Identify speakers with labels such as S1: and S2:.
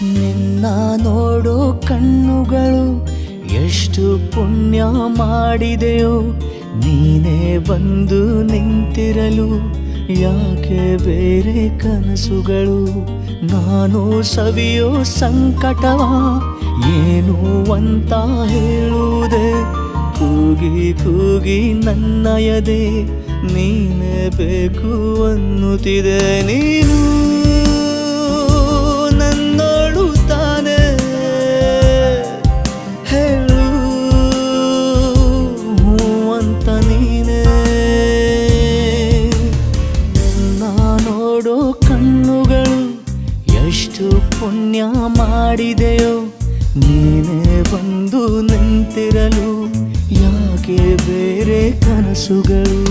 S1: ನಿನ್ನ ನೋಡೋ ಕಣ್ಣುಗಳು ಎಷ್ಟು ಪುಣ್ಯ ಮಾಡಿದೆಯೋ, ನೀನೇ ಬಂದು ನಿಂತಿರಲು ಯಾಕೆ ಬೇರೆ ಕನಸುಗಳು. ನಾನು ಸವಿಯೋ ಸಂಕಟವ ಏನು ಅಂತ ಹೇಳುವುದೇ, ಕೂಗಿ ಕೂಗಿ ನನ್ನ ಎದೆ ನೀನೇ ಬೇಕು ಅನ್ನುತ್ತಿದೆ. ನೀನು ನನ್ನೋಳು ತಾನೆ ಹೇಳು ಅಂತ ನೀನೇ. ನೋಡೋ ಕಣ್ಣುಗಳು ಎಷ್ಟು ಪುಣ್ಯ ಮಾಡಿದೆಯೋ, ನೀನೇ ಬಂದು ನಿಂತಿರಲು ಯಾಕೆ ಬೇರೆ ಕನಸುಗಳು.